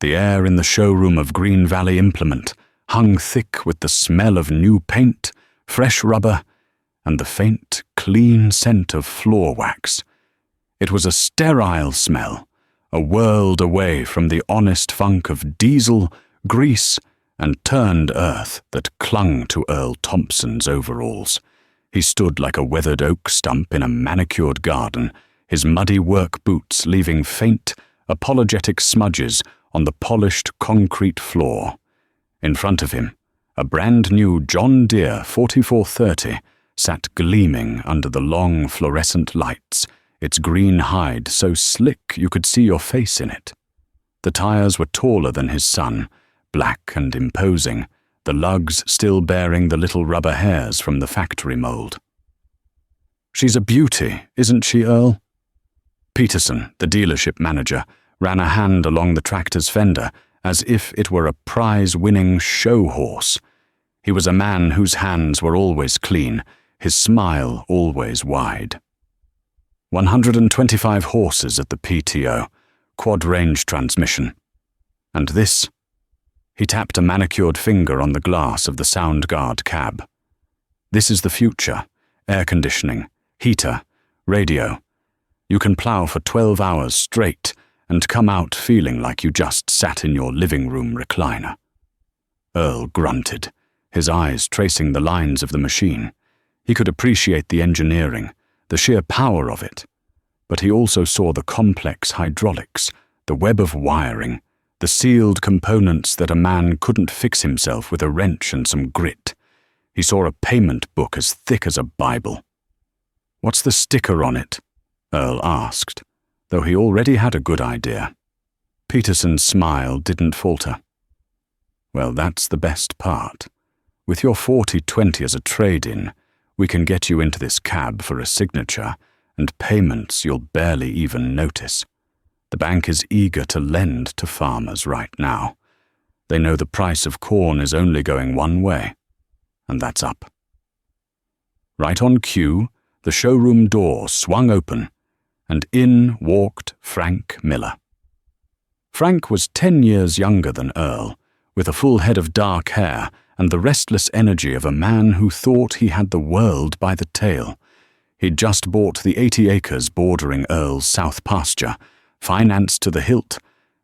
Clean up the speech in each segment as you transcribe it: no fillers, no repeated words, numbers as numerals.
The air in the showroom of Green Valley Implement hung thick with the smell of new paint, fresh rubber, and the faint, clean scent of floor wax. It was a sterile smell, a world away from the honest funk of diesel, grease, and turned earth that clung to Earl Thompson's overalls. He stood like a weathered oak stump in a manicured garden, his muddy work boots leaving faint, apologetic smudges on the polished concrete floor. In front of him, a brand-new John Deere 4430 sat gleaming under the long fluorescent lights, its green hide so slick you could see your face in it. The tires were taller than his son, black and imposing, the lugs still bearing the little rubber hairs from the factory mold. "She's a beauty, isn't she, Earl?" Peterson, the dealership manager, ran a hand along the tractor's fender as if it were a prize-winning show horse. He was a man whose hands were always clean, his smile always wide. 125 horses at the PTO, quad-range transmission. And this? He tapped a manicured finger on the glass of the sound guard cab. This is the future. Air conditioning, heater, radio. You can plow for 12 hours straight and come out feeling like you just sat in your living room recliner. Earl grunted, his eyes tracing the lines of the machine. He could appreciate the engineering, the sheer power of it. But he also saw the complex hydraulics, the web of wiring, the sealed components that a man couldn't fix himself with a wrench and some grit. He saw a payment book as thick as a Bible. "What's the sticker on it?" Earl asked, though he already had a good idea. Peterson's smile didn't falter. "Well, that's the best part. With your 40/20 as a trade-in, we can get you into this cab for a signature, and payments you'll barely even notice. The bank is eager to lend to farmers right now. They know the price of corn is only going one way, and that's up." Right on cue, the showroom door swung open, and in walked Frank Miller. Frank was 10 years younger than Earl, with a full head of dark hair and the restless energy of a man who thought he had the world by the tail. He'd just bought the 80 acres bordering Earl's south pasture, financed to the hilt,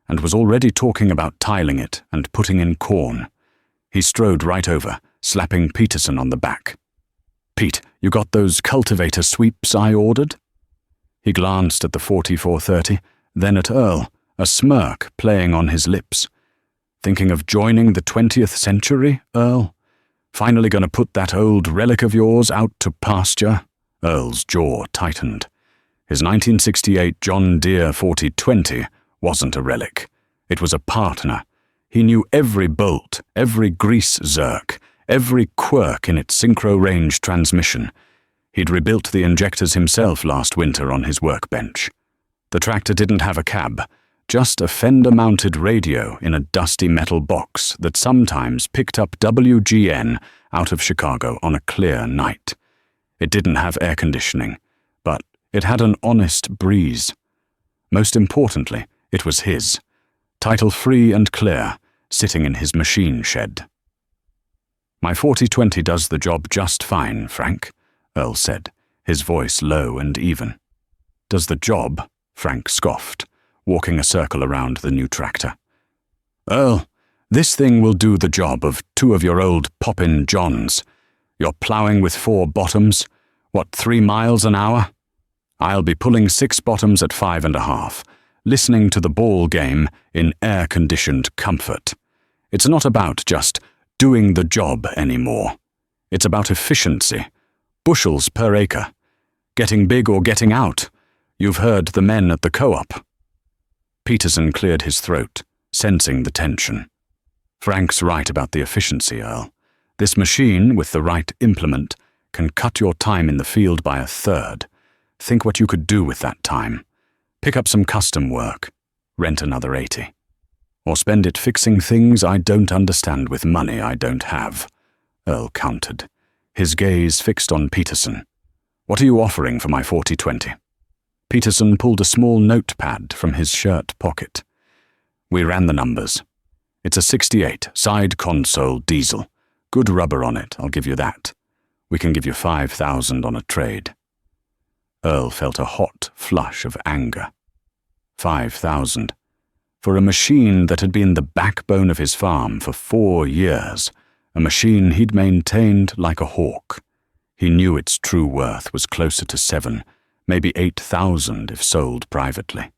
and was already talking about tiling it and putting in corn. He strode right over, slapping Peterson on the back. "Pete, you got those cultivator sweeps I ordered?" He glanced at the 4430, then at Earl, a smirk playing on his lips. "Thinking of joining the 20th century, Earl? Finally gonna put that old relic of yours out to pasture?" Earl's jaw tightened. His 1968 John Deere 4020 wasn't a relic. It was a partner. He knew every bolt, every grease zerk, every quirk in its synchro-range transmission. He'd rebuilt the injectors himself last winter on his workbench. The tractor didn't have a cab, just a fender-mounted radio in a dusty metal box that sometimes picked up WGN out of Chicago on a clear night. It didn't have air conditioning, but it had an honest breeze. Most importantly, it was his, title-free and clear, sitting in his machine shed. "My 4020 does the job just fine, Frank," Earl said, his voice low and even. "Does the job?" Frank scoffed, walking a circle around the new tractor. "Earl, this thing will do the job of 2 of your old Poppin' Johns. You're plowing with 4 bottoms, 3 miles an hour? I'll be pulling 6 bottoms at 5.5, listening to the ball game in air-conditioned comfort. It's not about just doing the job anymore. It's about efficiency, bushels per acre, getting big or getting out. You've heard the men at the co-op." Peterson cleared his throat, sensing the tension. "Frank's right about the efficiency, Earl. This machine, with the right implement, can cut your time in the field by 1/3. Think what you could do with that time. Pick up some custom work, rent another 80. Or spend it fixing things I don't understand with money I don't have," Earl countered, his gaze fixed on Peterson. "What are you offering for my 4020? Peterson pulled a small notepad from his shirt pocket. We ran the numbers. It's a 68, side console diesel. Good rubber on it, I'll give you that. We can give you $5,000 on a trade. Earl felt a hot flush of anger. $5,000. For a machine that had been the backbone of his farm for 4 years, a machine he'd maintained like a hawk. He knew its true worth was closer to $7,000, maybe $8,000 if sold privately.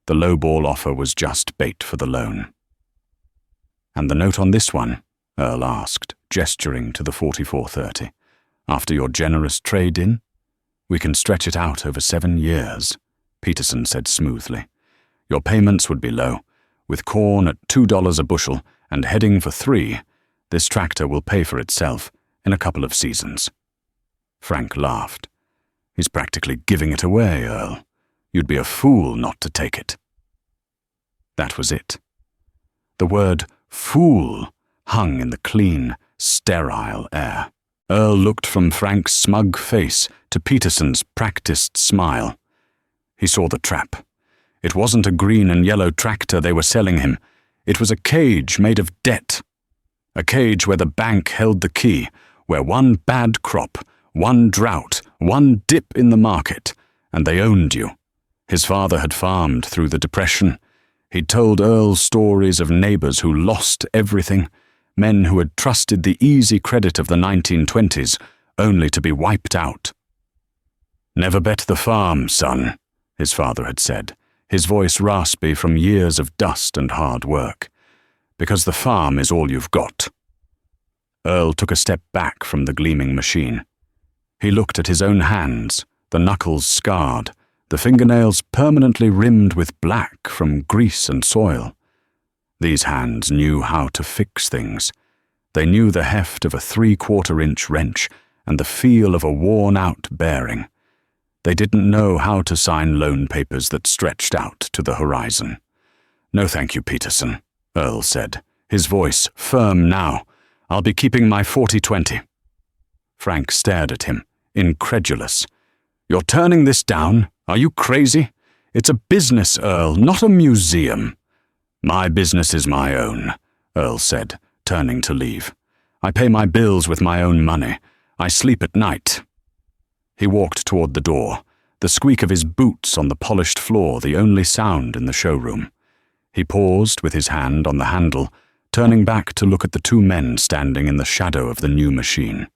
The lowball offer was just bait for the loan. "And the note on this one?" Earl asked, gesturing to the 4430. "After your generous trade-in?" "We can stretch it out over 7 years," Peterson said smoothly. "Your payments would be low. With corn at $2 a bushel and heading for 3, this tractor will pay for itself in a couple of seasons." Frank laughed. "He's practically giving it away, Earl. You'd be a fool not to take it." That was it. The word fool hung in the clean, sterile air. Earl looked from Frank's smug face to Peterson's practiced smile. He saw the trap. It wasn't a green and yellow tractor they were selling him. It was a cage made of debt. A cage where the bank held the key, where one bad crop, one drought, one dip in the market, and they owned you. His father had farmed through the Depression. He'd told Earl stories of neighbors who lost everything, men who had trusted the easy credit of the 1920s, only to be wiped out. "Never bet the farm, son," his father had said, his voice raspy from years of dust and hard work, "because the farm is all you've got." Earl took a step back from the gleaming machine. He looked at his own hands, the knuckles scarred, the fingernails permanently rimmed with black from grease and soil. These hands knew how to fix things. They knew the heft of a 3/4-inch wrench and the feel of a worn-out bearing. They didn't know how to sign loan papers that stretched out to the horizon. "No thank you, Peterson," Earl said, his voice firm now. "I'll be keeping my 40/20. Frank stared at him, incredulous. "You're turning this down? Are you crazy? It's a business, Earl, not a museum." "My business is my own," Earl said, turning to leave. "I pay my bills with my own money. I sleep at night." He walked toward the door, the squeak of his boots on the polished floor the only sound in the showroom. He paused with his hand on the handle, turning back to look at the 2 men standing in the shadow of the new machine.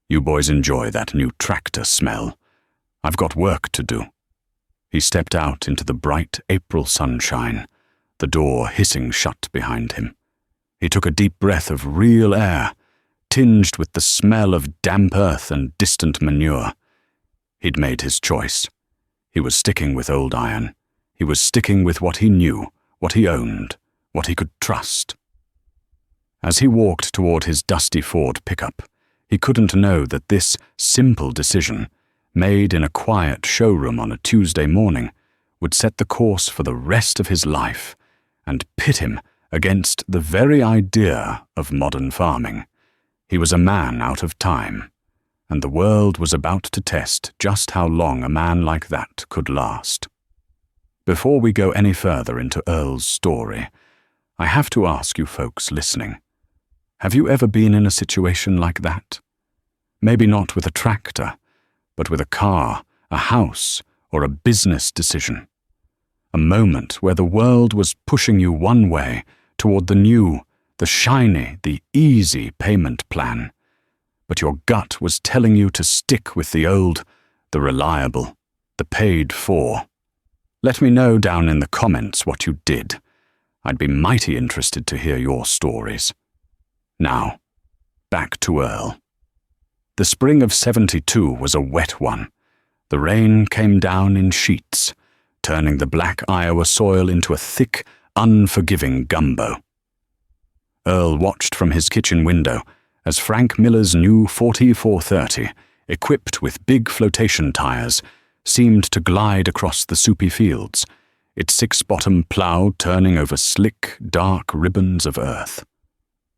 "You boys enjoy that new tractor smell. I've got work to do." He stepped out into the bright April sunshine, the door hissing shut behind him. He took a deep breath of real air, tinged with the smell of damp earth and distant manure. He'd made his choice. He was sticking with Old Iron. He was sticking with what he knew, what he owned, what he could trust. As he walked toward his dusty Ford pickup, he couldn't know that this simple decision, made in a quiet showroom on a Tuesday morning, would set the course for the rest of his life and pit him against the very idea of modern farming. He was a man out of time, and the world was about to test just how long a man like that could last. Before we go any further into Earl's story, I have to ask you folks listening, have you ever been in a situation like that? Maybe not with a tractor, but with a car, a house, or a business decision. A moment where the world was pushing you one way toward the new, the shiny, the easy payment plan. But your gut was telling you to stick with the old, the reliable, the paid for. Let me know down in the comments what you did. I'd be mighty interested to hear your stories. Now, back to Earl. The spring of '72 was a wet one. The rain came down in sheets, turning the black Iowa soil into a thick, unforgiving gumbo. Earl watched from his kitchen window as Frank Miller's new 4430, equipped with big flotation tires, seemed to glide across the soupy fields, its 6-bottom plow turning over slick, dark ribbons of earth.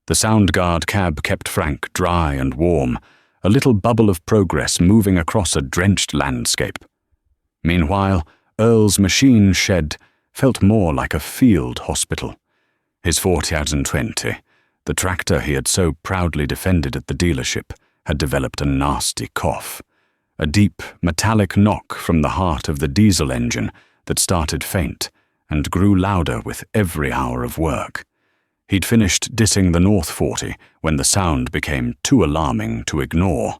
The sound guard cab kept Frank dry and warm, a little bubble of progress moving across a drenched landscape. Meanwhile, Earl's machine shed felt more like a field hospital. His 4020, the tractor he had so proudly defended at the dealership, had developed a nasty cough. A deep, metallic knock from the heart of the diesel engine that started faint and grew louder with every hour of work. He'd finished dissing the North 40 when the sound became too alarming to ignore.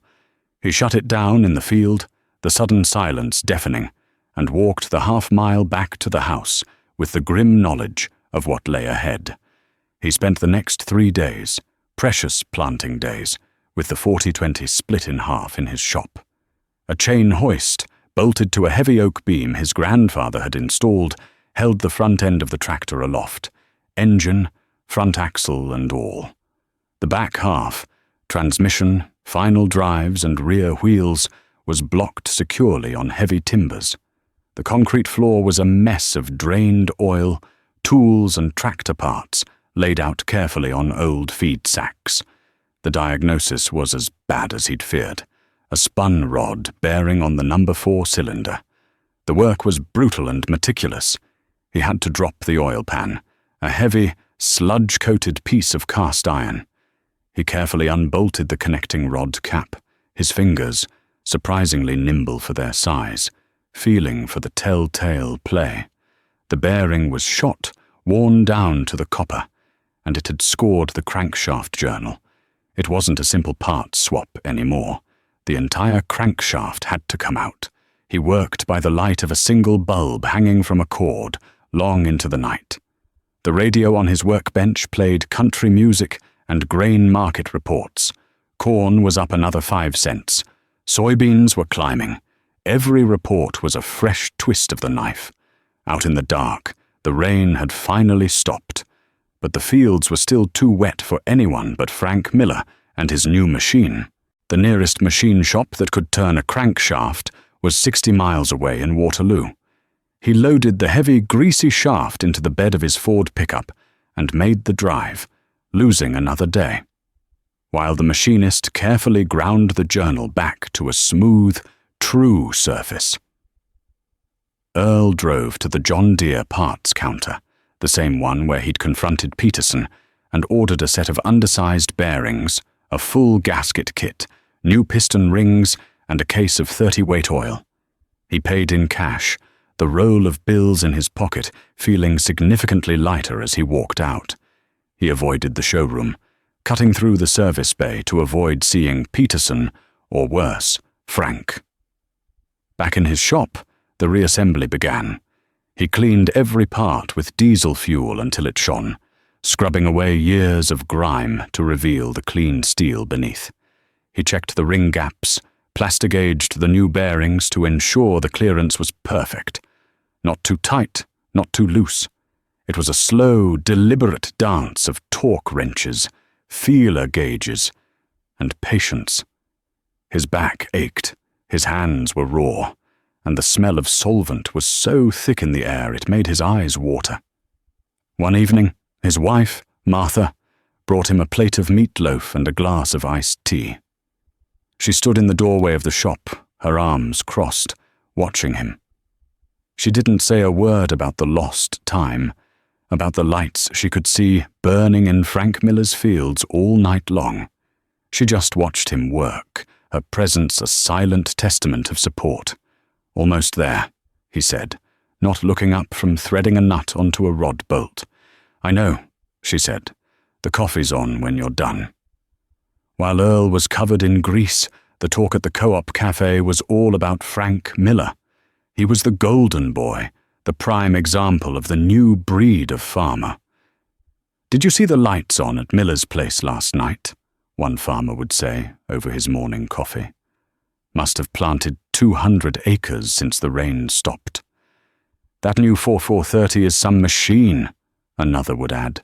He shut it down in the field, the sudden silence deafening, and walked the half-mile back to the house with the grim knowledge of what lay ahead. He spent the next 3 days, precious planting days, with the 4020 split in half in his shop. A chain hoist, bolted to a heavy oak beam his grandfather had installed, held the front end of the tractor aloft, engine, front axle and all. The back half, transmission, final drives and rear wheels, was blocked securely on heavy timbers. The concrete floor was a mess of drained oil, tools and tractor parts laid out carefully on old feed sacks. The diagnosis was as bad as he'd feared. A spun rod bearing on the number 4 cylinder. The work was brutal and meticulous. He had to drop the oil pan, a heavy, sludge-coated piece of cast iron. He carefully unbolted the connecting rod cap, his fingers, surprisingly nimble for their size, feeling for the telltale play. The bearing was shot, worn down to the copper, and it had scored the crankshaft journal. It wasn't a simple part swap anymore. The entire crankshaft had to come out. He worked by the light of a single bulb hanging from a cord, long into the night. The radio on his workbench played country music and grain market reports. Corn was up another 5 cents. Soybeans were climbing. Every report was a fresh twist of the knife. Out in the dark, the rain had finally stopped, but the fields were still too wet for anyone but Frank Miller and his new machine. The nearest machine shop that could turn a crankshaft was 60 miles away in Waterloo. He loaded the heavy, greasy shaft into the bed of his Ford pickup and made the drive, losing another day, while the machinist carefully ground the journal back to a smooth, true surface. Earl drove to the John Deere parts counter, the same one where he'd confronted Peterson, and ordered a set of undersized bearings, a full gasket kit, new piston rings, and a case of 30-weight oil. He paid in cash, the roll of bills in his pocket feeling significantly lighter as he walked out. He avoided the showroom, cutting through the service bay to avoid seeing Peterson, or worse, Frank. Back in his shop, the reassembly began. He cleaned every part with diesel fuel until it shone, scrubbing away years of grime to reveal the clean steel beneath. He checked the ring gaps, plaster-gauged the new bearings to ensure the clearance was perfect. Not too tight, not too loose. It was a slow, deliberate dance of torque wrenches, feeler gauges, and patience. His back ached, his hands were raw, and the smell of solvent was so thick in the air it made his eyes water. One evening, his wife, Martha, brought him a plate of meatloaf and a glass of iced tea. She stood in the doorway of the shop, her arms crossed, watching him. She didn't say a word about the lost time, about the lights she could see burning in Frank Miller's fields all night long. She just watched him work, her presence a silent testament of support. "Almost there," he said, not looking up from threading a nut onto a rod bolt. "I know," she said. "The coffee's on when you're done." While Earl was covered in grease, the talk at the Co-op Cafe was all about Frank Miller. He was the golden boy, the prime example of the new breed of farmer. "Did you see the lights on at Miller's place last night?" one farmer would say over his morning coffee. "Must have planted 200 acres since the rain stopped." "That new 4430 is some machine," another would add.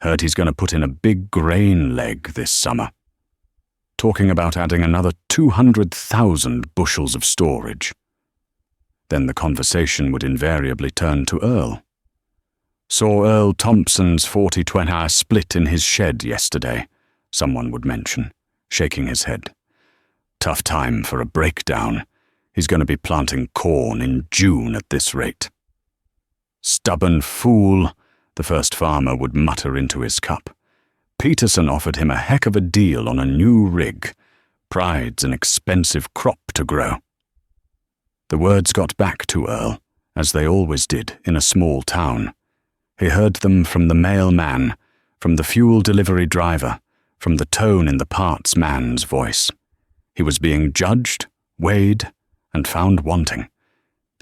"Heard he's going to put in a big grain leg this summer." Talking about adding another 200,000 bushels of storage. Then the conversation would invariably turn to Earl. "Saw Earl Thompson's 4020 split in his shed yesterday," someone would mention, shaking his head. "Tough time for a breakdown. He's going to be planting corn in June at this rate." "Stubborn fool," the first farmer would mutter into his cup. Peterson offered him a heck of a deal on a new rig. Pride's an expensive crop to grow. The words got back to Earl, as they always did in a small town. He heard them from the mailman, from the fuel delivery driver, from the tone in the parts man's voice. He was being judged, weighed, and found wanting.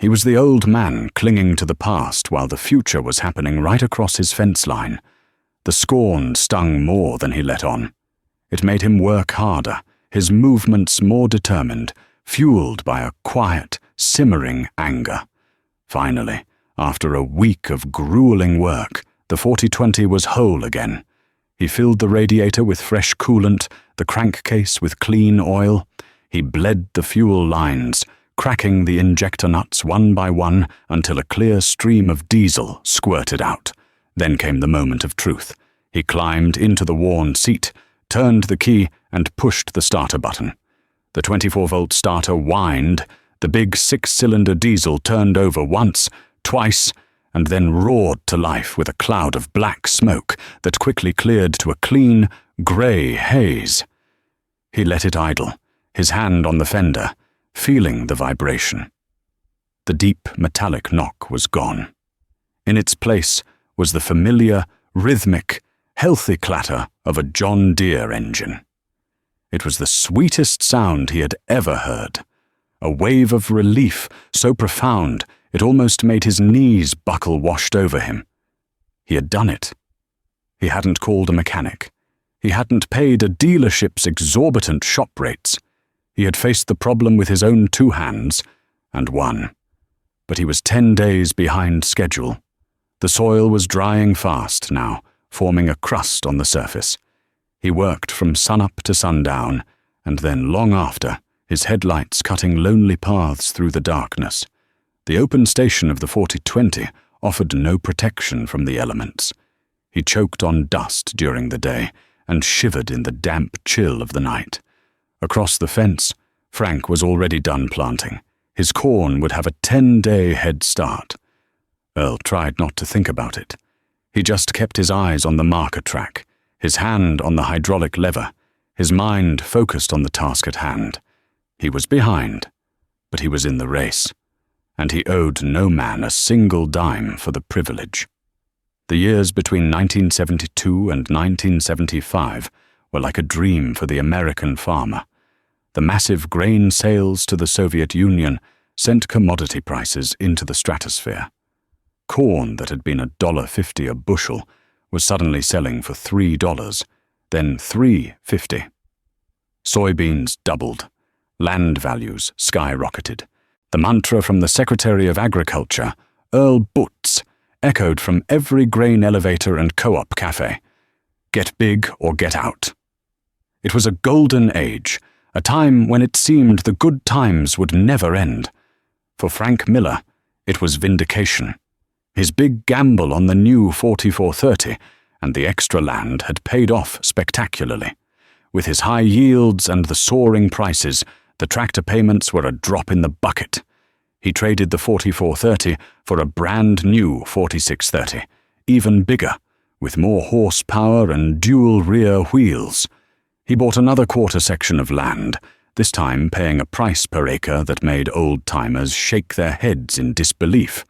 He was the old man clinging to the past while the future was happening right across his fence line. The scorn stung more than he let on. It made him work harder, his movements more determined, fueled by a quiet, simmering anger. Finally, after a week of grueling work, the 4020 was whole again. He filled the radiator with fresh coolant, the crankcase with clean oil. He bled the fuel lines, cracking the injector nuts one by one until a clear stream of diesel squirted out. Then came the moment of truth. He climbed into the worn seat, turned the key, and pushed the starter button. The 24-volt starter whined. The big 6-cylinder diesel turned over once, twice, and then roared to life with a cloud of black smoke that quickly cleared to a clean, grey haze. He let it idle, his hand on the fender, feeling the vibration. The deep metallic knock was gone. In its place was the familiar, rhythmic, healthy clatter of a John Deere engine. It was the sweetest sound he had ever heard. A wave of relief so profound it almost made his knees buckle washed over him. He had done it. He hadn't called a mechanic. He hadn't paid a dealership's exorbitant shop rates. He had faced the problem with his own 2 hands and won. But he was 10 days behind schedule. The soil was drying fast now, forming a crust on the surface. He worked from sunup to sundown, and then long after, his headlights cutting lonely paths through the darkness. The open station of the 4020 offered no protection from the elements. He choked on dust during the day and shivered in the damp chill of the night. Across the fence, Frank was already done planting. His corn would have a 10-day head start. Earl tried not to think about it. He just kept his eyes on the marker track, his hand on the hydraulic lever, his mind focused on the task at hand. He was behind, but he was in the race, and he owed no man a single dime for the privilege. The years between 1972 and 1975 were like a dream for the American farmer. The massive grain sales to the Soviet Union sent commodity prices into the stratosphere. Corn that had been $1.50 a bushel was suddenly selling for $3, then $3.50. Soybeans doubled. Land values skyrocketed. The mantra from the Secretary of Agriculture, Earl Butz, echoed from every grain elevator and co-op cafe. Get big or get out. It was a golden age, a time when it seemed the good times would never end. For Frank Miller, it was vindication. His big gamble on the new 4430 and the extra land had paid off spectacularly. With his high yields and the soaring prices, the tractor payments were a drop in the bucket. He traded the 4430 for a brand new 4630, even bigger, with more horsepower and dual rear wheels. He bought another quarter section of land, this time paying a price per acre that made old-timers shake their heads in disbelief.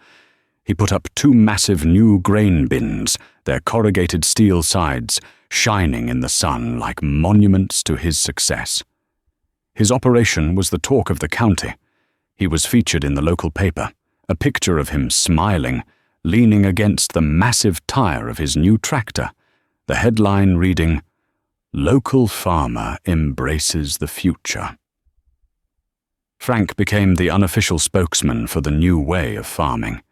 He put up 2 massive new grain bins, their corrugated steel sides shining in the sun like monuments to his success. His operation was the talk of the county. He was featured in the local paper, a picture of him smiling, leaning against the massive tire of his new tractor, the headline reading, "Local Farmer Embraces the Future." Frank became the unofficial spokesman for the new way of farming.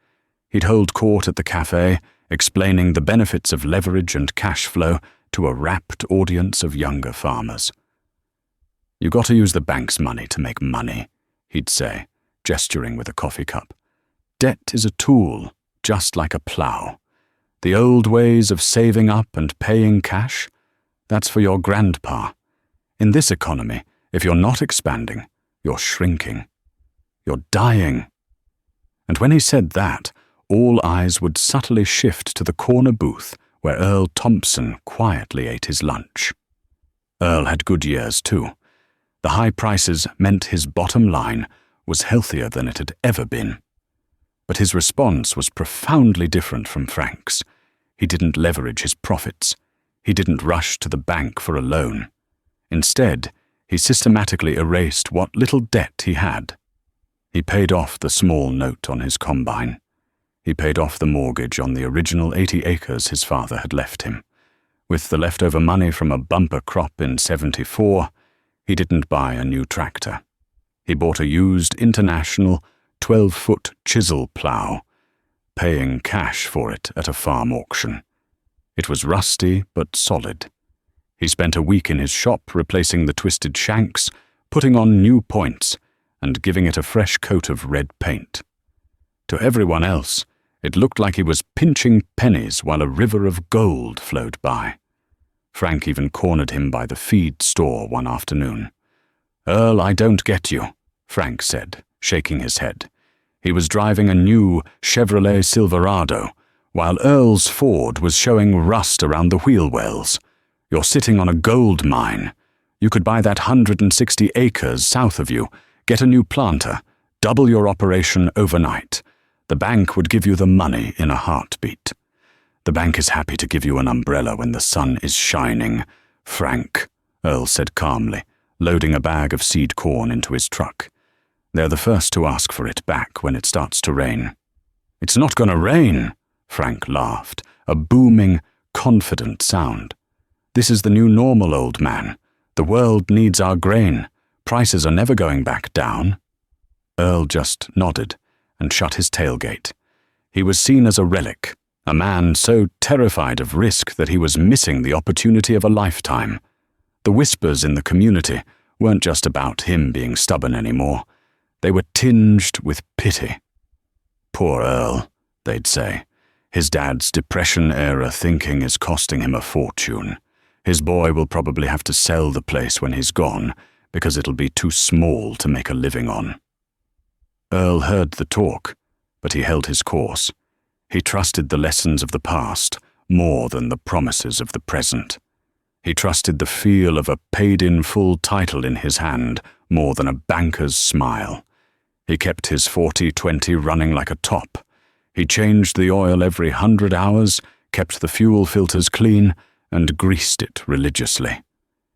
He'd hold court at the cafe, explaining the benefits of leverage and cash flow to a rapt audience of younger farmers. "You got to use the bank's money to make money," he'd say, gesturing with a coffee cup. "Debt is a tool, just like a plow. The old ways of saving up and paying cash, that's for your grandpa. In this economy, if you're not expanding, you're shrinking. You're dying." And when he said that, all eyes would subtly shift to the corner booth where Earl Thompson quietly ate his lunch. Earl had good years too. The high prices meant his bottom line was healthier than it had ever been. But his response was profoundly different from Frank's. He didn't leverage his profits. He didn't rush to the bank for a loan. Instead, he systematically erased what little debt he had. He paid off the small note on his combine. He paid off the mortgage on the original 80 acres his father had left him. With the leftover money from a bumper crop in '74, he didn't buy a new tractor. He bought a used International 12-foot chisel plow, paying cash for it at a farm auction. It was rusty but solid. He spent a week in his shop replacing the twisted shanks, putting on new points, and giving it a fresh coat of red paint. To everyone else, it looked like he was pinching pennies while a river of gold flowed by. Frank even cornered him by the feed store one afternoon. "Earl, I don't get you," Frank said, shaking his head. He was driving a new Chevrolet Silverado, while Earl's Ford was showing rust around the wheel wells. "You're sitting on a gold mine. You could buy that 160 acres south of you, get a new planter, double your operation overnight. The bank would give you the money in a heartbeat. The bank is happy to give you an umbrella when the sun is shining, Frank," Earl said calmly, loading a bag of seed corn into his truck. "They're the first to ask for it back when it starts to rain." "It's not going to rain," Frank laughed, a booming, confident sound. "This is the new normal, old man. The world needs our grain. Prices are never going back down." Earl just nodded and shut his tailgate. He was seen as a relic, a man so terrified of risk that he was missing the opportunity of a lifetime. The whispers in the community weren't just about him being stubborn anymore. They were tinged with pity. "Poor Earl," they'd say. "His dad's Depression-era thinking is costing him a fortune. His boy will probably have to sell the place when he's gone, because it'll be too small to make a living on." Earl heard the talk, but he held his course. He trusted the lessons of the past more than the promises of the present. He trusted the feel of a paid-in-full title in his hand more than a banker's smile. He kept his 40-20 running like a top. He changed the oil every 100 hours, kept the fuel filters clean, and greased it religiously.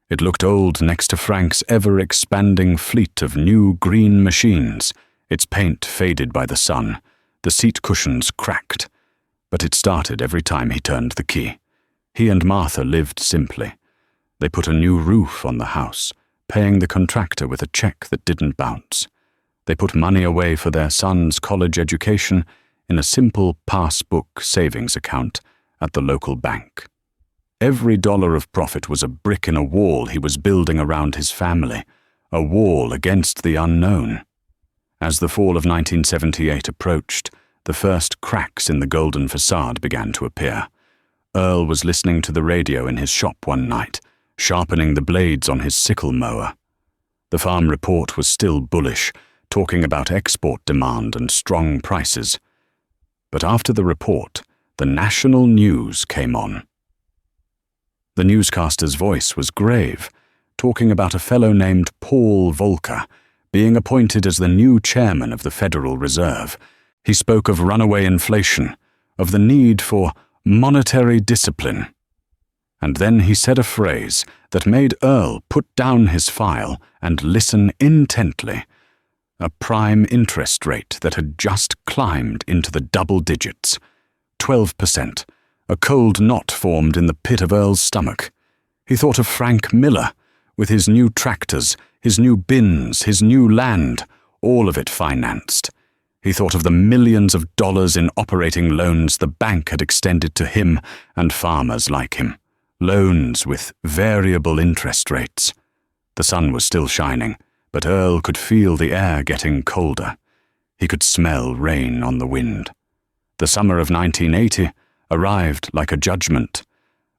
It looked old next to Frank's ever-expanding fleet of new green machines, its paint faded by the sun, the seat cushions cracked. But it started every time he turned the key. He and Martha lived simply. They put a new roof on the house, paying the contractor with a check that didn't bounce. They put money away for their son's college education in a simple passbook savings account at the local bank. Every dollar of profit was a brick in a wall he was building around his family, a wall against the unknown. As the fall of 1978 approached, the first cracks in the golden facade began to appear. Earl was listening to the radio in his shop one night, sharpening the blades on his sickle mower. The farm report was still bullish, talking about export demand and strong prices. But after the report, the national news came on. The newscaster's voice was grave, talking about a fellow named Paul Volcker being appointed as the new chairman of the Federal Reserve. He spoke of runaway inflation, of the need for monetary discipline. And then he said a phrase that made Earl put down his file and listen intently. A prime interest rate that had just climbed into the double digits. 12%. A cold knot formed in the pit of Earl's stomach. He thought of Frank Miller, with his new tractors, his new bins, his new land, all of it financed. He thought of the millions of dollars in operating loans the bank had extended to him and farmers like him. Loans with variable interest rates. The sun was still shining, but Earl could feel the air getting colder. He could smell rain on the wind. The summer of 1980 arrived like a judgment.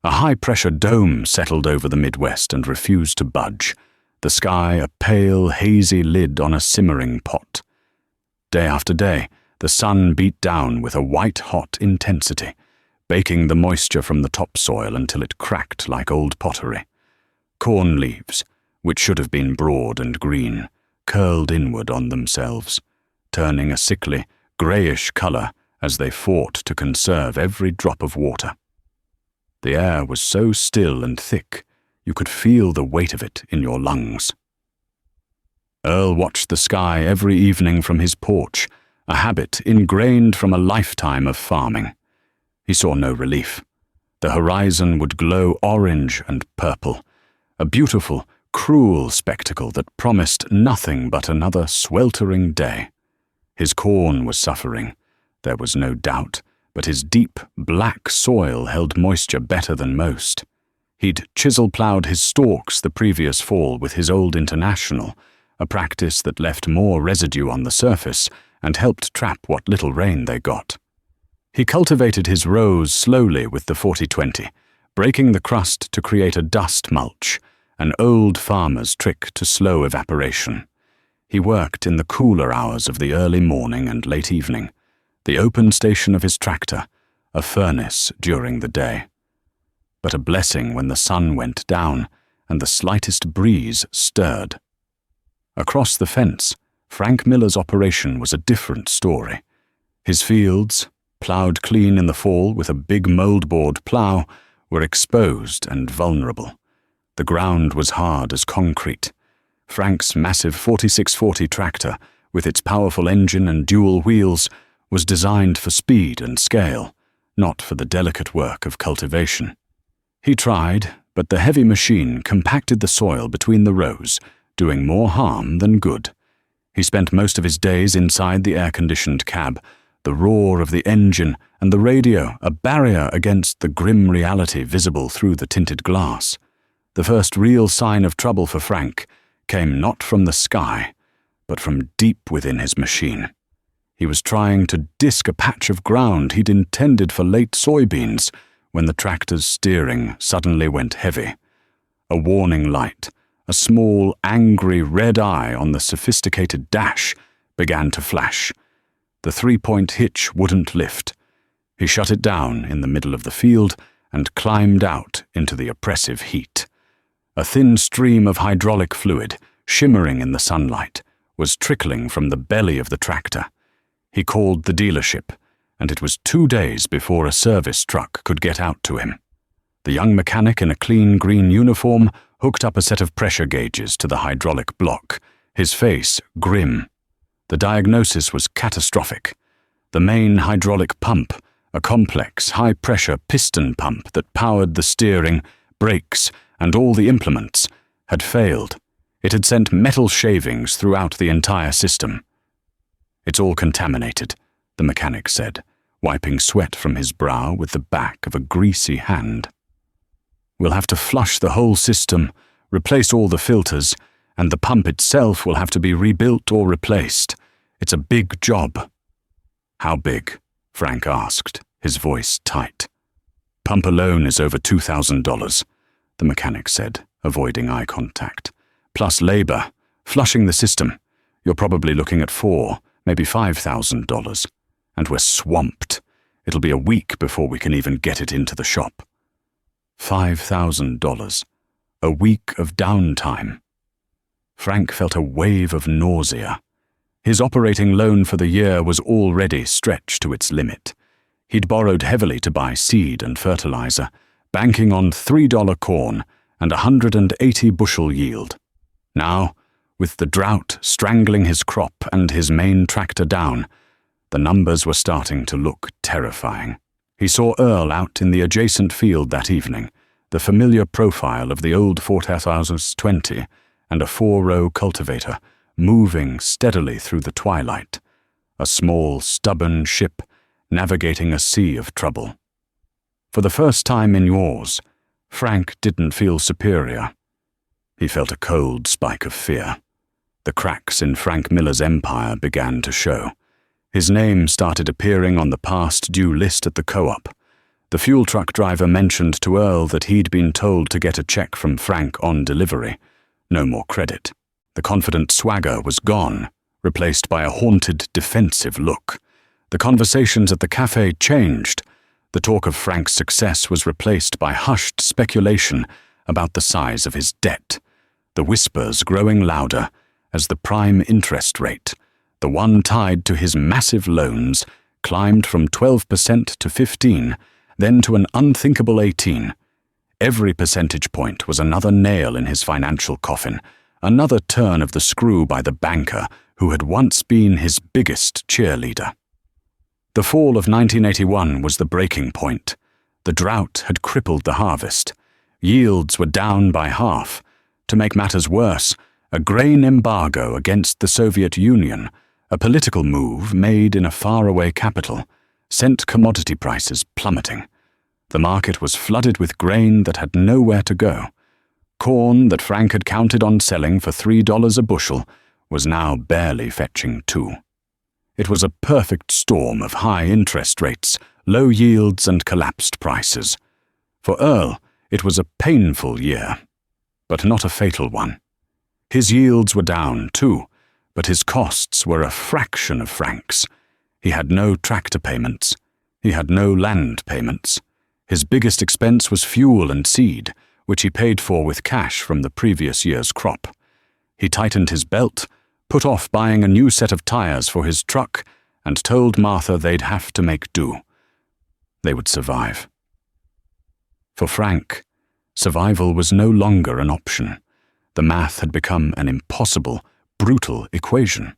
A high-pressure dome settled over the Midwest and refused to budge, the sky a pale, hazy lid on a simmering pot. Day after day, the The sun beat down with a white-hot intensity, baking the moisture from the topsoil until it cracked like old pottery. Corn leaves, which should have been broad and green, curled inward on themselves, turning a sickly, greyish colour as they fought to conserve every drop of water. The air was so still and thick, you could feel the weight of it in your lungs. Earl watched the sky every evening from his porch, a habit ingrained from a lifetime of farming. He saw no relief. The horizon would glow orange and purple, a beautiful, cruel spectacle that promised nothing but another sweltering day. His corn was suffering, there was no doubt, but his deep, black soil held moisture better than most. He'd chisel-ploughed his stalks the previous fall with his old International, a practice that left more residue on the surface and helped trap what little rain they got. He cultivated his rows slowly with the 40-20, breaking the crust to create a dust mulch, an old farmer's trick to slow evaporation. He worked in the cooler hours of the early morning and late evening, the open station of his tractor, a furnace during the day. But a blessing when the sun went down and the slightest breeze stirred. Across the fence, Frank Miller's operation was a different story. His fields, ploughed clean in the fall with a big moldboard plough, were exposed and vulnerable. The ground was hard as concrete. Frank's massive 4640 tractor, with its powerful engine and dual wheels, was designed for speed and scale, not for the delicate work of cultivation. He tried, but the heavy machine compacted the soil between the rows, doing more harm than good. He spent most of his days inside the air-conditioned cab, the roar of the engine and the radio a barrier against the grim reality visible through the tinted glass. The first real sign of trouble for Frank came not from the sky, but from deep within his machine. He was trying to disc a patch of ground he'd intended for late soybeans when the tractor's steering suddenly went heavy. A warning light, a small, angry red eye on the sophisticated dash, began to flash. The three-point hitch wouldn't lift. He shut it down in the middle of the field and climbed out into the oppressive heat. A thin stream of hydraulic fluid, shimmering in the sunlight, was trickling from the belly of the tractor. He called the dealership, and it was 2 days before a service truck could get out to him. The young mechanic in a clean green uniform hooked up a set of pressure gauges to the hydraulic block, his face grim. The diagnosis was catastrophic. The main hydraulic pump, a complex, high-pressure piston pump that powered the steering, brakes, and all the implements, had failed. It had sent metal shavings throughout the entire system. "It's all contaminated," the mechanic said, wiping sweat from his brow with the back of a greasy hand. "We'll have to flush the whole system, replace all the filters, and the pump itself will have to be rebuilt or replaced. It's a big job." "How big?" Frank asked, his voice tight. "Pump alone is over $2,000, the mechanic said, avoiding eye contact. "Plus labor, flushing the system. You're probably looking at $4,000, maybe $5,000. And we're swamped. It'll be a week before we can even get it into the shop." $5,000. A week of downtime. Frank felt a wave of nausea. His operating loan for the year was already stretched to its limit. He'd borrowed heavily to buy seed and fertilizer, banking on $3 corn and 180 bushel yield. Now, with the drought strangling his crop and his main tractor down, the numbers were starting to look terrifying. He saw Earl out in the adjacent field that evening, the familiar profile of the old 4020 and a 4-row cultivator, moving steadily through the twilight, a small, stubborn ship navigating a sea of trouble. For the first time in years, Frank didn't feel superior. He felt a cold spike of fear. The cracks in Frank Miller's empire began to show. His name started appearing on the past due list at the co-op. The fuel truck driver mentioned to Earl that he'd been told to get a check from Frank on delivery. No more credit. The confident swagger was gone, replaced by a haunted, defensive look. The conversations at the cafe changed. The talk of Frank's success was replaced by hushed speculation about the size of his debt, the whispers growing louder as the prime interest rate, the one tied to his massive loans, climbed from 12% to 15%, then to an unthinkable 18%. Every percentage point was another nail in his financial coffin, another turn of the screw by the banker who had once been his biggest cheerleader. The fall of 1981 was the breaking point. The drought had crippled the harvest. Yields were down by half. To make matters worse, a grain embargo against the Soviet Union, a political move made in a faraway capital, sent commodity prices plummeting. The market was flooded with grain that had nowhere to go. Corn that Frank had counted on selling for $3 a bushel was now barely fetching $2. It was a perfect storm of high interest rates, low yields, and collapsed prices. For Earl, it was a painful year, but not a fatal one. His yields were down, too, but his costs were a fraction of Frank's. He had no tractor payments. He had no land payments. His biggest expense was fuel and seed, which he paid for with cash from the previous year's crop. He tightened his belt, put off buying a new set of tires for his truck, and told Martha they'd have to make do. They would survive. For Frank, survival was no longer an option. The math had become an impossible, brutal equation.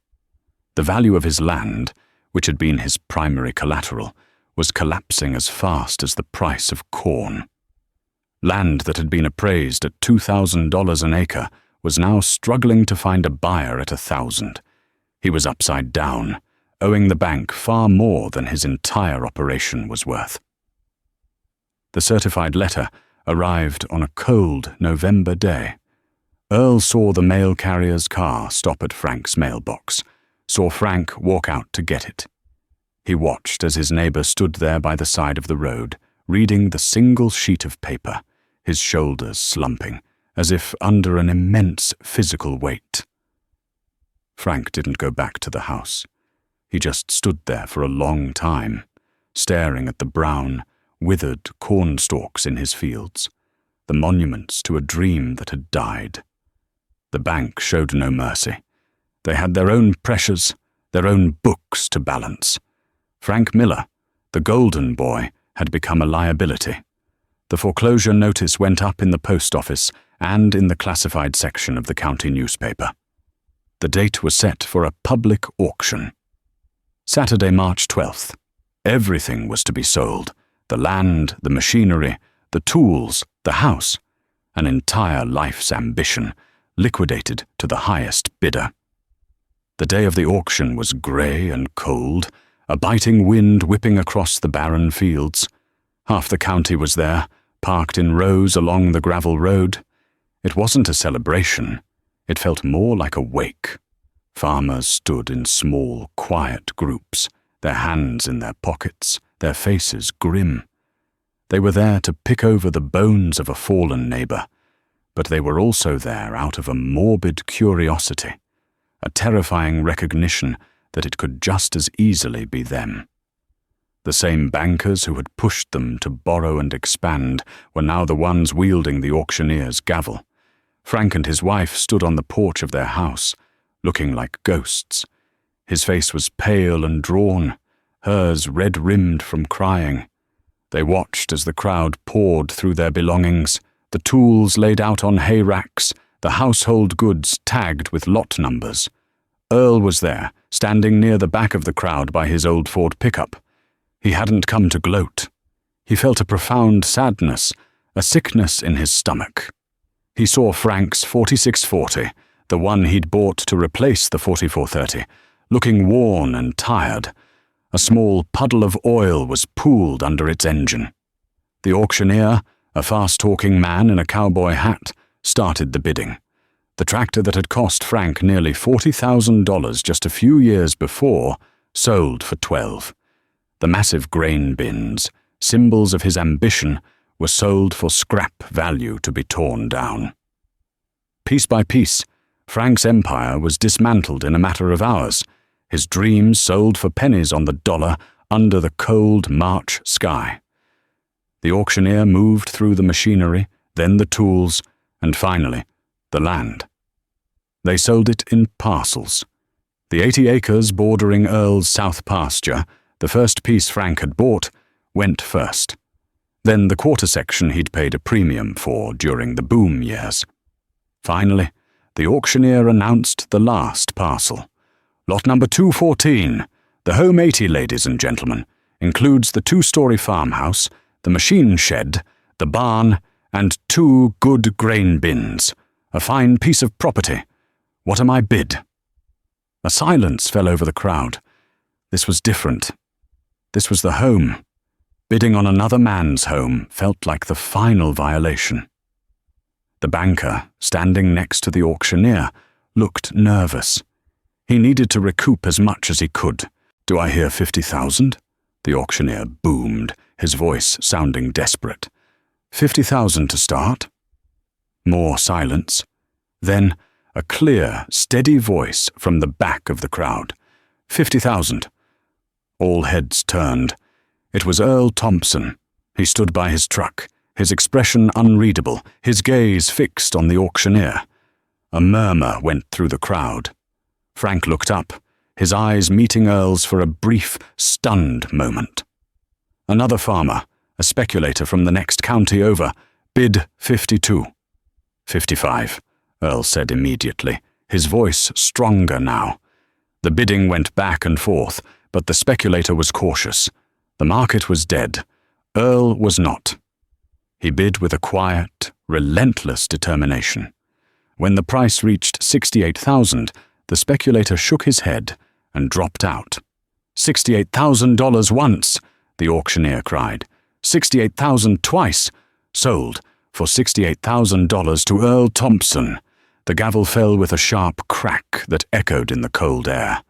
The value of his land, which had been his primary collateral, was collapsing as fast as the price of corn. Land that had been appraised at $2,000 an acre was now struggling to find a buyer at $1,000. He was upside down, owing the bank far more than his entire operation was worth. The certified letter arrived on a cold November day. Earl saw the mail carrier's car stop at Frank's mailbox, saw Frank walk out to get it. He watched as his neighbor stood there by the side of the road, reading the single sheet of paper, his shoulders slumping, as if under an immense physical weight. Frank didn't go back to the house. He just stood there for a long time, staring at the brown, withered corn stalks in his fields, the monuments to a dream that had died. The bank showed no mercy. They had their own pressures, their own books to balance. Frank Miller, the golden boy, had become a liability. The foreclosure notice went up in the post office and in the classified section of the county newspaper. The date was set for a public auction. Saturday, March 12th. Everything was to be sold. The land, the machinery, the tools, the house. An entire life's ambition, liquidated to the highest bidder. The day of the auction was grey and cold, a biting wind whipping across the barren fields. Half the county was there, parked in rows along the gravel road. It wasn't a celebration. It felt more like a wake. Farmers stood in small, quiet groups, their hands in their pockets, their faces grim. They were there to pick over the bones of a fallen neighbor, but they were also there out of a morbid curiosity, a terrifying recognition that it could just as easily be them. The same bankers who had pushed them to borrow and expand were now the ones wielding the auctioneer's gavel. Frank and his wife stood on the porch of their house, looking like ghosts. His face was pale and drawn, hers red-rimmed from crying. They watched as the crowd poured through their belongings, the tools laid out on hay racks, the household goods tagged with lot numbers. Earl was there, standing near the back of the crowd by his old Ford pickup. He hadn't come to gloat. He felt a profound sadness, a sickness in his stomach. He saw Frank's 4640, the one he'd bought to replace the 4430, looking worn and tired. A small puddle of oil was pooled under its engine. The auctioneer, a fast-talking man in a cowboy hat, started the bidding. The tractor that had cost Frank nearly $40,000 just a few years before sold for $12,000. The massive grain bins, symbols of his ambition, were sold for scrap value to be torn down. Piece by piece, Frank's empire was dismantled in a matter of hours. his dreams sold for pennies on the dollar under the cold March sky. The auctioneer moved through the machinery, then the tools, and finally, the land. They sold it in parcels. The 80 acres bordering Earl's south pasture, the first piece Frank had bought, went first. Then the quarter section he'd paid a premium for during the boom years. Finally, the auctioneer announced the last parcel. Lot number 214, the Home 80, ladies and gentlemen, includes the 2-story farmhouse, the machine shed, the barn, and 2 good grain bins. A fine piece of property. What am I bid? A silence fell over the crowd. This was different. This was the home. Bidding on another man's home felt like the final violation. The banker, standing next to the auctioneer, looked nervous. He needed to recoup as much as he could. "Do I hear 50,000? The auctioneer boomed, his voice sounding desperate. 50,000 to start? More silence. Then a clear, steady voice from the back of the crowd. 50,000. All heads turned. It was Earl Thompson. He stood by his truck, his expression unreadable, his gaze fixed on the auctioneer. A murmur went through the crowd. Frank looked up, his eyes meeting Earl's for a brief, stunned moment. Another farmer, a speculator from the next county over, bid 52. 55, Earl said immediately, his voice stronger now. The bidding went back and forth, but the speculator was cautious. The market was dead. Earl was not. He bid with a quiet, relentless determination. When the price reached 68,000, the speculator shook his head and dropped out. $68,000 once, the auctioneer cried. 68,000 twice. Sold for $68,000 to Earl Thompson. The gavel fell with a sharp crack that echoed in the cold air.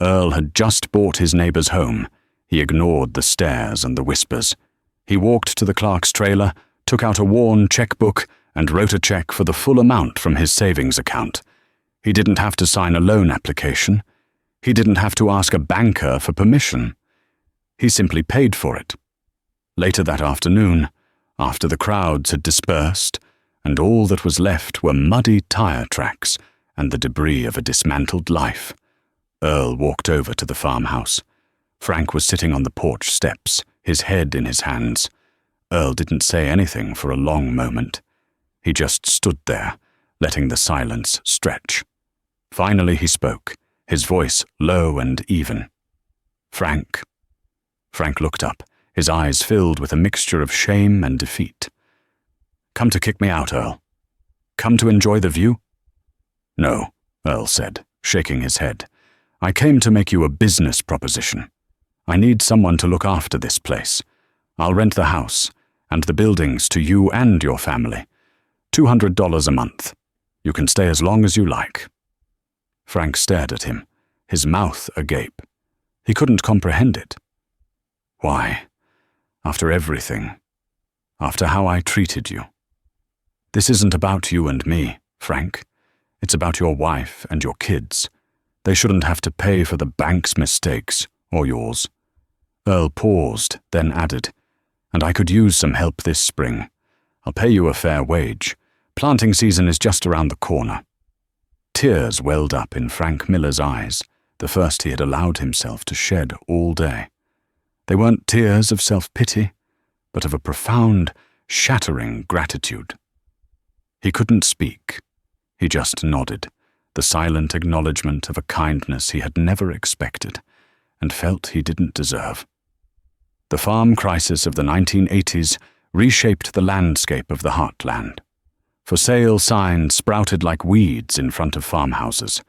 Earl had just bought his neighbor's home. He ignored the stares and the whispers. He walked to the clerk's trailer, took out a worn checkbook, and wrote a check for the full amount from his savings account. He didn't have to sign a loan application. He didn't have to ask a banker for permission. He simply paid for it. Later that afternoon, after the crowds had dispersed, and all that was left were muddy tire tracks and the debris of a dismantled life, Earl walked over to the farmhouse. Frank was sitting on the porch steps, his head in his hands. Earl didn't say anything for a long moment. He just stood there, letting the silence stretch. Finally he spoke, his voice low and even. "Frank." Frank looked up, his eyes filled with a mixture of shame and defeat. "Come to kick me out, Earl? Come to enjoy the view?" "No," Earl said, shaking his head. "I came to make you a business proposition. I need someone to look after this place. I'll rent the house and the buildings to you and your family. $200 a month. You can stay as long as you like." Frank stared at him, his mouth agape. He couldn't comprehend it. "Why? After everything. After how I treated you. This isn't about you and me, Frank. It's about your wife and your kids. They shouldn't have to pay for the bank's mistakes, or yours." Earl paused, then added, "And I could use some help this spring. I'll pay you a fair wage. Planting season is just around the corner." Tears welled up in Frank Miller's eyes, the first he had allowed himself to shed all day. They weren't tears of self-pity, but of a profound, shattering gratitude. He couldn't speak. He just nodded, the silent acknowledgement of a kindness he had never expected, and felt he didn't deserve. The farm crisis of the 1980s reshaped the landscape of the heartland. For sale signs sprouted like weeds in front of farmhouses.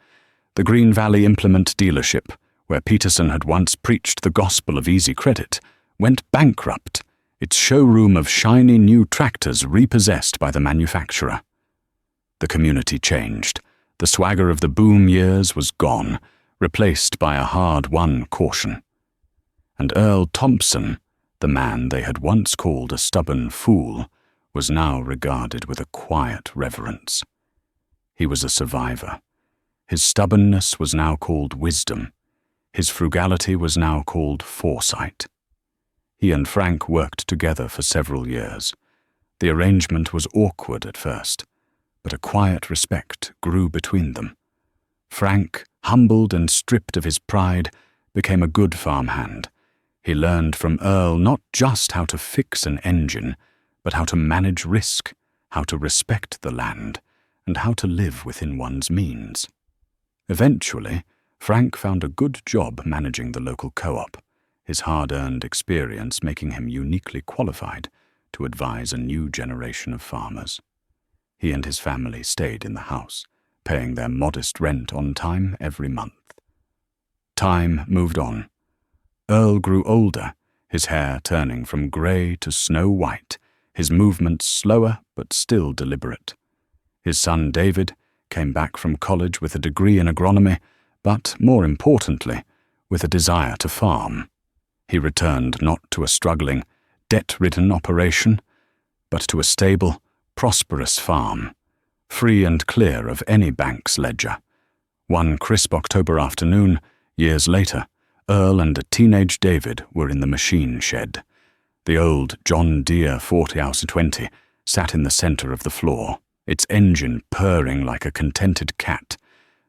The Green Valley Implement dealership, where Peterson had once preached the gospel of easy credit, went bankrupt, its showroom of shiny new tractors repossessed by the manufacturer. The community changed. The swagger of the boom years was gone, replaced by a hard-won caution. And Earl Thompson, the man they had once called a stubborn fool, was now regarded with a quiet reverence. He was a survivor. His stubbornness was now called wisdom. His frugality was now called foresight. He and Frank worked together for several years. The arrangement was awkward at first, but a quiet respect grew between them. Frank, humbled and stripped of his pride, became a good farmhand. He learned from Earl not just how to fix an engine, but how to manage risk, how to respect the land, and how to live within one's means. Eventually, Frank found a good job managing the local co-op, his hard-earned experience making him uniquely qualified to advise a new generation of farmers. He and his family stayed in the house, paying their modest rent on time every month. Time moved on. Earl grew older, his hair turning from grey to snow-white, his movements slower but still deliberate. His son David came back from college with a degree in agronomy, but, more importantly, with a desire to farm. He returned not to a struggling, debt-ridden operation, but to a stable, prosperous farm, free and clear of any bank's ledger. One crisp October afternoon, years later, Earl and a teenage David were in the machine shed. The old John Deere 40-house-20 sat in the center of the floor, its engine purring like a contented cat.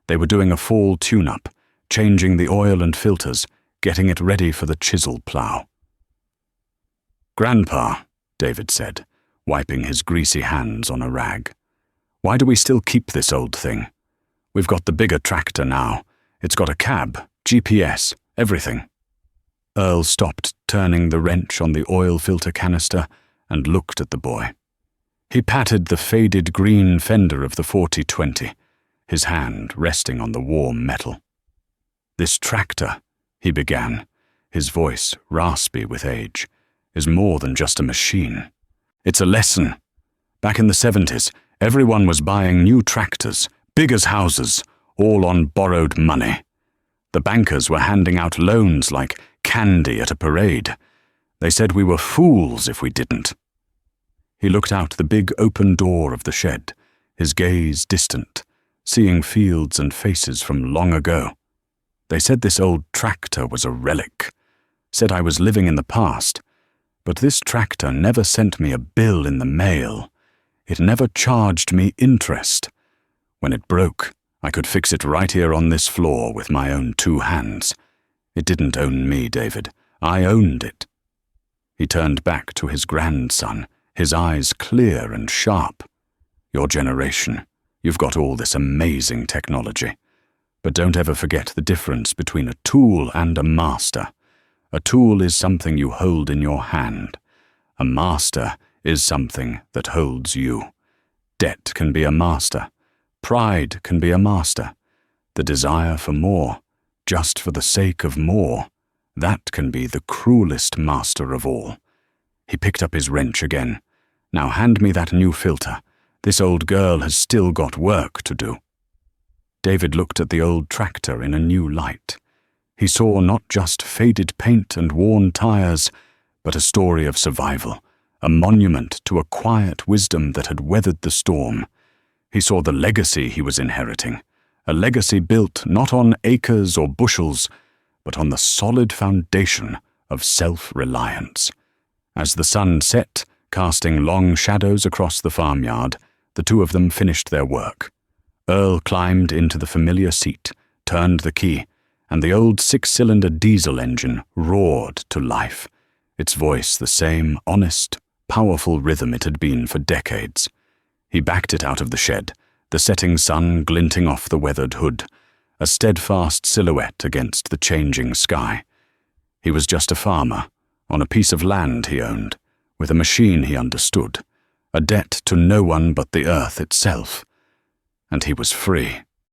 They were doing a fall tune-up, changing the oil and filters, getting it ready for the chisel plow. "Grandpa," David said, wiping his greasy hands on a rag, "why do we still keep this old thing? We've got the bigger tractor now. It's got a cab, GPS, everything." Earl stopped turning the wrench on the oil filter canister and looked at the boy. He patted the faded green fender of the 40-20, his hand resting on the warm metal. "This tractor," he began, his voice raspy with age, "is more than just a machine. It's a lesson. Back in the 70s, everyone was buying new tractors, big as houses, all on borrowed money. The bankers were handing out loans like candy at a parade. They said we were fools if we didn't." He looked out the big open door of the shed, his gaze distant, seeing fields and faces from long ago. "They said this old tractor was a relic, said I was living in the past, but this tractor never sent me a bill in the mail. It never charged me interest. When it broke, I could fix it right here on this floor with my own 2 hands. It didn't own me, David. I owned it." He turned back to his grandson, his eyes clear and sharp. "Your generation, you've got all this amazing technology. But don't ever forget the difference between a tool and a master. A tool is something you hold in your hand. A master is something that holds you. Debt can be a master. Pride can be a master. The desire for more, just for the sake of more, that can be the cruelest master of all." He picked up his wrench again. "Now hand me that new filter. This old girl has still got work to do." David looked at the old tractor in a new light. He saw not just faded paint and worn tires, but a story of survival, a monument to a quiet wisdom that had weathered the storm. He saw the legacy he was inheriting, a legacy built not on acres or bushels, but on the solid foundation of self-reliance. As the sun set, casting long shadows across the farmyard, the two of them finished their work. Earl climbed into the familiar seat, turned the key, and the old 6-cylinder diesel engine roared to life, its voice the same honest, powerful rhythm it had been for decades. He backed it out of the shed, the setting sun glinting off the weathered hood, a steadfast silhouette against the changing sky. He was just a farmer, on a piece of land he owned, with a machine he understood, a debt to no one but the earth itself. And he was free.